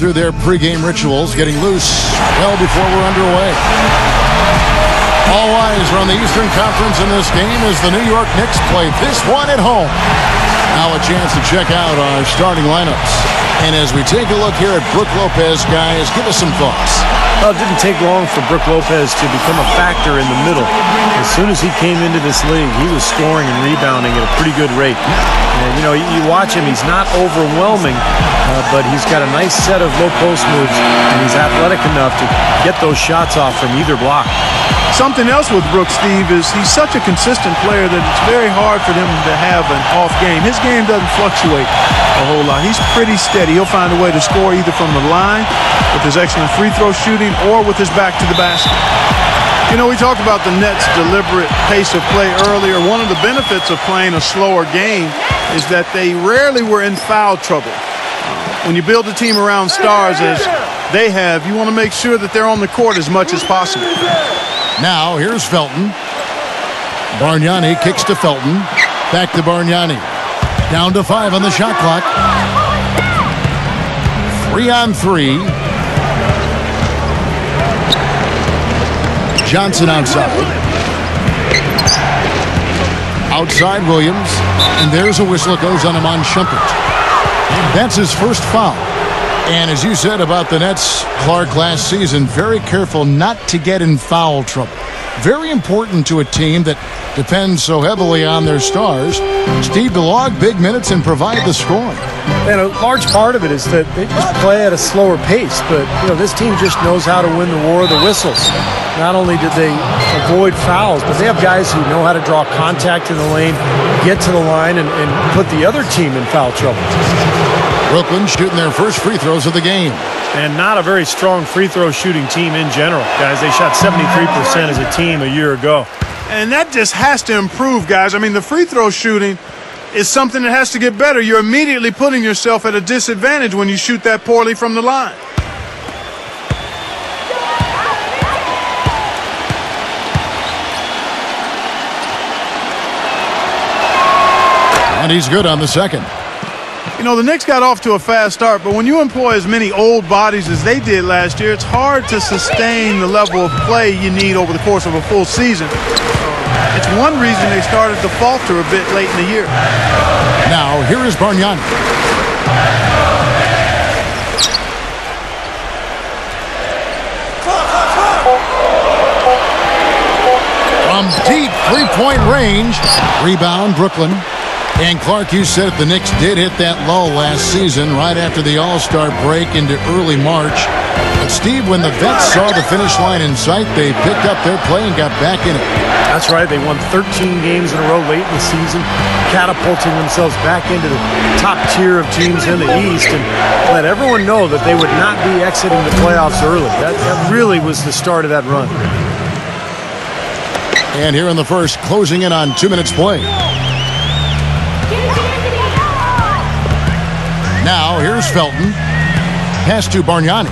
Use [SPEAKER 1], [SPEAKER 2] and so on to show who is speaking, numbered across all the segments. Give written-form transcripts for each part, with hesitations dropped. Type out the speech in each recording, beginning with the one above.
[SPEAKER 1] through their pregame rituals, getting loose well before we're underway. All eyes are on the Eastern Conference in this game as the New York Knicks play this one at home. Now a chance to check out our starting lineups. And as we take a look here at Brook Lopez, guys, give us some thoughts.
[SPEAKER 2] Well, it didn't take long for Brook Lopez to become a factor in the middle. As soon as he came into this league, he was scoring and rebounding at a pretty good rate. And, you know, you watch him, he's not overwhelming, but he's got a nice set of low post moves, and he's athletic enough to get those shots off from either block.
[SPEAKER 3] Something else with Brook, Steve, is he's such a consistent player that it's very hard for them to have an off game. His game doesn't fluctuate a whole lot. He's pretty steady. He'll find a way to score either from the line with his excellent free throw shooting or with his back to the basket. You know, we talked about the Nets' deliberate pace of play earlier. One of the benefits of playing a slower game is that they rarely were in foul trouble. When you build a team around stars as they have, you want to make sure that they're on the court as much as possible.
[SPEAKER 1] Now, here's Felton. Bargnani kicks to Felton. Back to Bargnani. Down to 5 on the shot clock. 3 on 3. Johnson outside. Outside Williams. And there's a whistle that goes on him on Shumpert. That's his first foul. And as you said about the Nets, Clark, last season, very careful not to get in foul trouble. Very important to a team that depends so heavily on their stars. Steve, to log big minutes and provide the scoring.
[SPEAKER 2] And a large part of it is that they just play at a slower pace. But, you know, this team just knows how to win the war of the whistles. Not only did they avoid fouls, but they have guys who know how to draw contact in the lane, get to the line, and put the other team in foul trouble.
[SPEAKER 1] Brooklyn shooting their first free throws of the game.
[SPEAKER 2] And not a very strong free throw shooting team in general. Guys, they shot 73% as a team a year ago.
[SPEAKER 3] And that just has to improve, guys. I mean, the free throw shooting is something that has to get better. You're immediately putting yourself at a disadvantage when you shoot that poorly from the line.
[SPEAKER 1] And he's good on the second.
[SPEAKER 3] You know, the Knicks got off to a fast start, but when you employ as many old bodies as they did last year, it's hard to sustain the level of play you need over the course of a full season. It's one reason they started to falter a bit late in the year.
[SPEAKER 1] Now, here is Bargnani. From deep three-point range. Rebound, Brooklyn. And Clark, you said it, the Knicks did hit that lull last season right after the All-Star break into early March. But Steve, when the vets saw the finish line in sight, they picked up their play and got back in it.
[SPEAKER 2] That's right. They won 13 games in a row late in the season, catapulting themselves back into the top tier of teams in the East, and let everyone know that they would not be exiting the playoffs early. That really was the start of that run.
[SPEAKER 1] And here in the first, closing in on 2 minutes play. Now, here's Felton. Pass to Bargnani.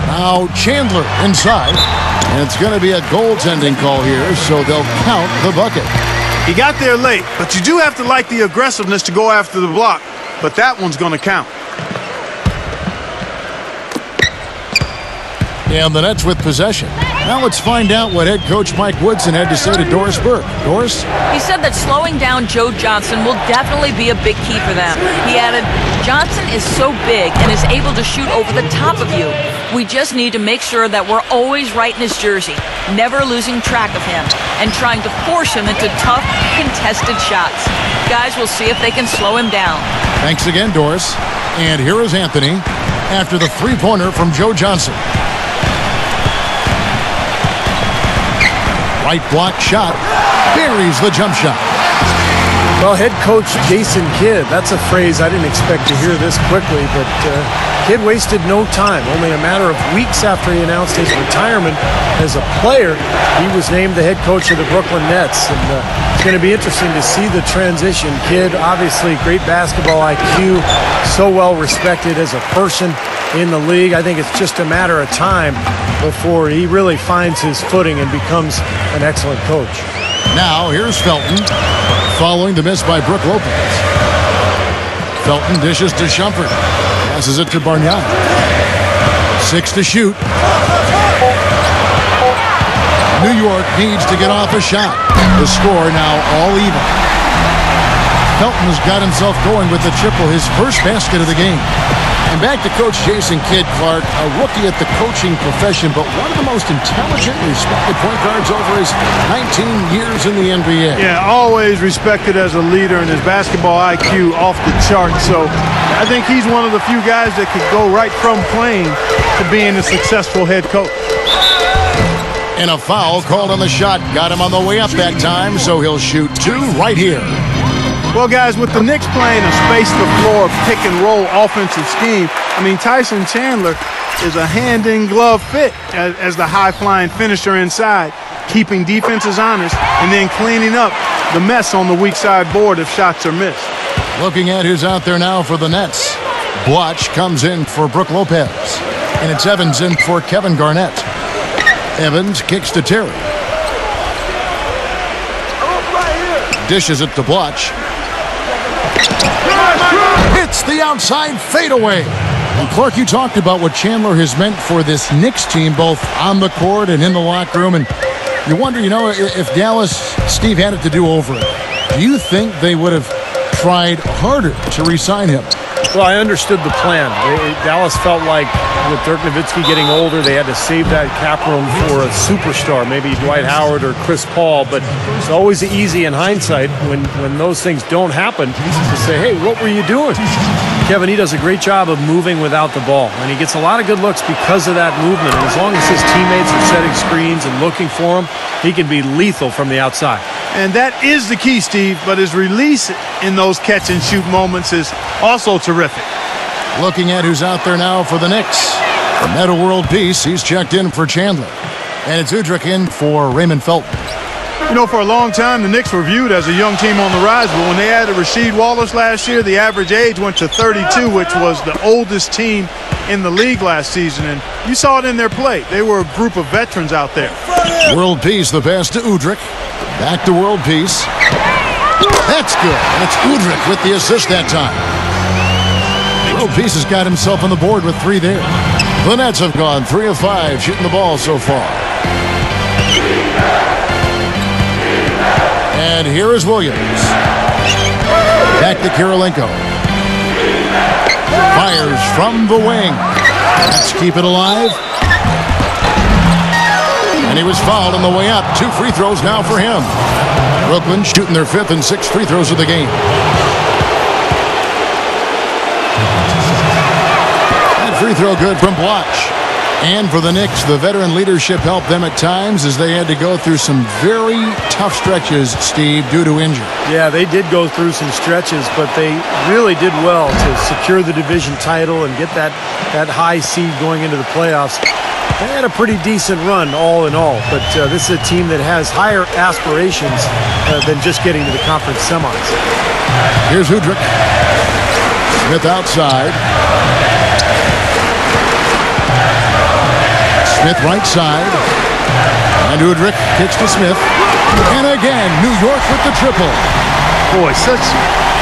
[SPEAKER 1] Now, Chandler inside. And it's going to be a goaltending call here, so they'll count the bucket.
[SPEAKER 3] He got there late, but you do have to like the aggressiveness to go after the block. But that one's going to count.
[SPEAKER 1] And the Nets with possession. Now let's find out what head coach Mike Woodson had to say to Doris Burke. Doris?
[SPEAKER 4] He said that slowing down Joe Johnson will definitely be a big key for them. He added, Johnson is so big and is able to shoot over the top of you. We just need to make sure that we're always right in his jersey, never losing track of him, and trying to force him into tough, contested shots. Guys, we'll see if they can slow him down.
[SPEAKER 1] Thanks again, Doris. And here is Anthony after the three-pointer from Joe Johnson. Right block shot. Buries the jump shot.
[SPEAKER 2] Well, head coach Jason Kidd, that's a phrase I didn't expect to hear this quickly, but Kidd wasted no time. Only a matter of weeks after he announced his retirement as a player, he was named the head coach of the Brooklyn Nets. And it's going to be interesting to see the transition. Kidd, obviously great basketball IQ, so well respected as a person in the league. I think it's just a matter of time before he really finds his footing and becomes an excellent coach.
[SPEAKER 1] Now, here's Felton, following the miss by Brook Lopez. Felton dishes to Shumpert. Passes it to Barnett. 6 to shoot. New York needs to get off a shot. The score now all even. Felton's got himself going with the triple, his first basket of the game. And back to Coach Jason Kidd, Clark, a rookie at the coaching profession, but one of the most intelligent and respected point guards over his 19 years in the NBA.
[SPEAKER 3] Yeah, always respected as a leader, and his basketball IQ off the chart. So I think he's one of the few guys that could go right from playing to being a successful head coach.
[SPEAKER 1] And a foul called on the shot. Got him on the way up that time, so he'll shoot 2 right here.
[SPEAKER 3] Well, guys, with the Knicks playing a space-the-floor pick-and-roll offensive scheme, I mean, Tyson Chandler is a hand-in-glove fit as the high-flying finisher inside, keeping defenses honest and then cleaning up the mess on the weak side board if shots are missed.
[SPEAKER 1] Looking at who's out there now for the Nets. Blotch comes in for Brook Lopez. And it's Evans in for Kevin Garnett. Evans kicks to Terry. Dishes it to Blotch. Hits the outside fadeaway. And Clark, you talked about what Chandler has meant for this Knicks team, both on the court and in the locker room. And you wonder, if Dallas, Steve had it to do over it, do you think they would have tried harder to re-sign him?
[SPEAKER 2] Well, I understood the plan. Dallas felt like with Dirk Nowitzki getting older, they had to save that cap room for a superstar, maybe Dwight Howard or Chris Paul. But it's always easy in hindsight when those things don't happen to say, hey, what were you doing? Kevin, he does a great job of moving without the ball, and he gets a lot of good looks because of that movement. And as long as his teammates are setting screens and looking for him, he can be lethal from the outside.
[SPEAKER 3] And that is the key, Steve, but his release in those catch-and-shoot moments is also terrific.
[SPEAKER 1] Looking at who's out there now for the Knicks. Meta World Peace, he's checked in for Chandler. And it's Udrich in for Raymond Felton.
[SPEAKER 3] For a long time, the Knicks were viewed as a young team on the rise, but when they added Rasheed Wallace last year, the average age went to 32, which was the oldest team in the league last season. And you saw it in their play. They were a group of veterans out there.
[SPEAKER 1] World Peace, the pass to Udrich. Back to World Peace. That's good. That's Udrich with the assist that time. World Peace has got himself on the board with 3 there. The Nets have gone 3 of 5 shooting the ball so far. And here is Williams. Back to Kirilenko. Fires from the wing. Let's keep it alive. And he was fouled on the way up. 2 free throws now for him. Brooklyn shooting their 5th and 6th free throws of the game. That free throw good from Blotch. And for the Knicks, the veteran leadership helped them at times as they had to go through some very tough stretches, Steve, due to injury.
[SPEAKER 2] Yeah, they did go through some stretches, but they really did well to secure the division title and get that high seed going into the playoffs. They had a pretty decent run all in all, but this is a team that has higher aspirations than just getting to the conference semis.
[SPEAKER 1] Here's Udrich. Smith outside. Smith right side. And Udrich kicks to Smith. And again, New York with the triple.
[SPEAKER 3] Boy, such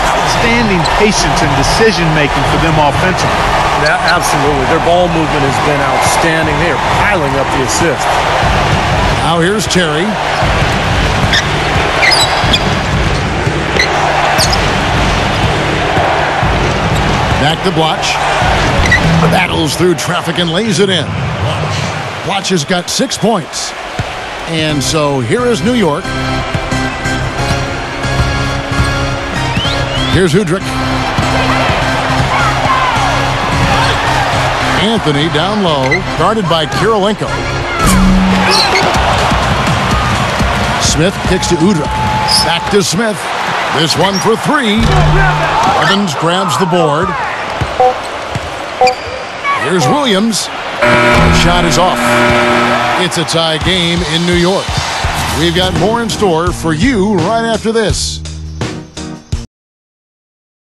[SPEAKER 3] outstanding patience and decision-making for them offensively.
[SPEAKER 2] Yeah, absolutely. Their ball movement has been outstanding. They are piling up the assists.
[SPEAKER 1] Now here's Terry. Back to Blotch. Battles through traffic and lays it in. Blotch has got 6 points. And so here is New York. Here's Udrich. Anthony down low, guarded by Kirilenko. Smith kicks to Udrich. Back to Smith. This one for 3. Evans grabs the board. Here's Williams. Shot is off. It's a tie game in New York. We've got more in store for you right after this.